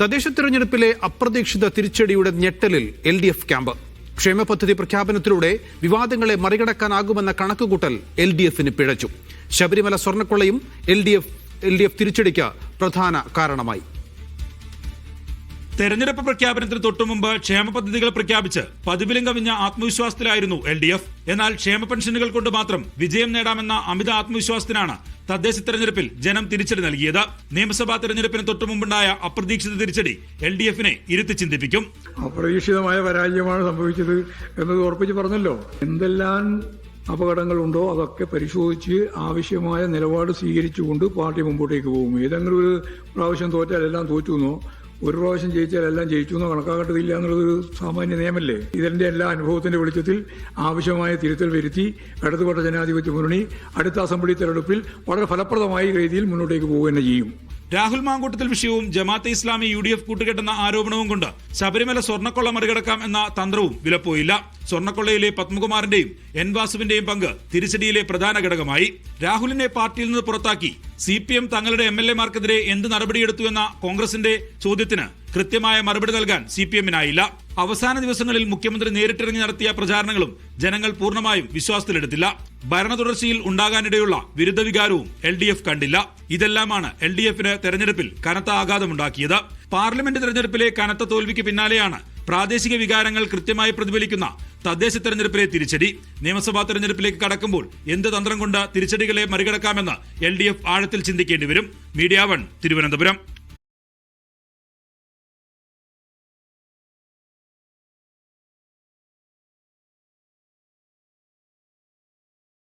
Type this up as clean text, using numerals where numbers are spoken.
തദ്ദേശ തെരഞ്ഞെടുപ്പിലെ അപ്രതീക്ഷിത തിരിച്ചടിയുടെ ഞെട്ടലിൽ LDF ക്യാമ്പ്. ക്ഷേമ പദ്ധതി പ്രഖ്യാപനത്തിലൂടെ വിവാദങ്ങളെ മറികടക്കാനാകുമെന്ന കണക്കുകൂട്ടൽ LDFന് പിഴച്ചു. ശബരിമല സ്വർണ്ണക്കൊള്ളയും LDF തിരിച്ചടിക്ക് പ്രധാന കാരണമായി. തെരഞ്ഞെടുപ്പ് പ്രഖ്യാപനത്തിന് തൊട്ടുമുമ്പ് ക്ഷേമ പദ്ധതികൾ പ്രഖ്യാപിച്ച് പതിവിലും കവിഞ്ഞ ആത്മവിശ്വാസത്തിലായിരുന്നു LDF. എന്നാൽ ക്ഷേമ പെൻഷനുകൾ കൊണ്ട് മാത്രം വിജയം നേടാമെന്ന അമിത ആത്മവിശ്വാസത്തിനാണ് തദ്ദേശ തെരഞ്ഞെടുപ്പിൽ ജനം തിരിച്ചടി നൽകിയത്. നിയമസഭാ തെരഞ്ഞെടുപ്പിന് തൊട്ടുമുമ്പുണ്ടായ അപ്രതീക്ഷിത തിരിച്ചടി LDFനെ ഇരുത്തി ചിന്തിപ്പിക്കും. അപ്രതീക്ഷിതമായ പരാജയമാണ് സംഭവിച്ചത് എന്നത് ഉറപ്പിച്ച് പറഞ്ഞല്ലോ. എന്തെല്ലാം അപകടങ്ങളുണ്ടോ അതൊക്കെ പരിശോധിച്ച് ആവശ്യമായ നിലപാട് സ്വീകരിച്ചുകൊണ്ട് പാർട്ടി മുമ്പോട്ടേക്ക് പോകും. ഏതെങ്കിലും ഒരു പ്രാവശ്യം തോറ്റാൽ എല്ലാം തോറ്റു എന്നോ ഒരു പ്രാവശ്യം ജയിച്ചാൽ എല്ലാം ജയിച്ചു എന്നോ കണക്കാക്കേണ്ടതില്ല എന്നുള്ളതൊരു സാമാന്യ നിയമമല്ലേ. ഇതിന്റെ എല്ലാ അനുഭവത്തിന്റെ വെളിച്ചത്തിൽ ആവശ്യമായ തിരുത്തൽ വരുത്തി ഇടതുപക്ഷ ജനാധിപത്യ മുന്നണി അടുത്ത അസംബ്ലി തെരഞ്ഞെടുപ്പിൽ വളരെ ഫലപ്രദമായ രീതിയിൽ മുന്നോട്ടേക്ക് പോവുക തന്നെ ചെയ്യും. രാഹുൽ മാങ്കൂട്ടത്തിൽ വിഷയവും ജമാഅത്തെ ഇസ്ലാമി UDF കൂട്ടുകെട്ടെന്ന ആരോപണവും കൊണ്ട് ശബരിമല സ്വർണ്ണക്കൊള്ള മറികടക്കാം എന്ന തന്ത്രവും വിലപ്പോയില്ല. സ്വർണ്ണക്കൊള്ളയിലെ പത്മകുമാറിന്റെയും N വാസുവിന്റെയും പങ്ക് തിരിച്ചടിയിലെ പ്രധാന ഘടകമായി. രാഹുലിനെ പാർട്ടിയിൽ നിന്ന് പുറത്താക്കി CPM തങ്ങളുടെ MLA-മാർക്കെതിരെ എന്ത് നടപടിയെടുത്തു എന്ന കോൺഗ്രസിന്റെ ചോദ്യത്തിന് കൃത്യമായ മറുപടി നൽകാൻ CPM-നായില്ല. അവസാന ദിവസങ്ങളിൽ മുഖ്യമന്ത്രി നേരിട്ടിറങ്ങി നടത്തിയ പ്രചാരണങ്ങളും ജനങ്ങൾ പൂർണ്ണമായും വിശ്വാസത്തിലെടുത്തില്ല. ഭരണ തുടർച്ചയിൽ ഉണ്ടാകാനിടയുള്ള വിരുദ്ധ വികാരവും LDF കണ്ടില്ല. ഇതെല്ലാമാണ് LDFന് തെരഞ്ഞെടുപ്പിൽ കനത്ത ആഘാതമുണ്ടാക്കിയത്. പാർലമെന്റ് തെരഞ്ഞെടുപ്പിലെ കനത്ത തോൽവിക്ക് പിന്നാലെയാണ് പ്രാദേശിക വികാരങ്ങൾ കൃത്യമായി പ്രതിഫലിക്കുന്ന തദ്ദേശ തെരഞ്ഞെടുപ്പിലെ തിരിച്ചടി. നിയമസഭാ തെരഞ്ഞെടുപ്പിലേക്ക് കടക്കുമ്പോൾ എന്ത് തന്ത്രം കൊണ്ട് തിരിച്ചടികളെ മറികടക്കാമെന്ന് LDF ആഴത്തിൽ ചിന്തിക്കേണ്ടി വരും. മീഡിയ 1 തിരുവനന്തപുരം.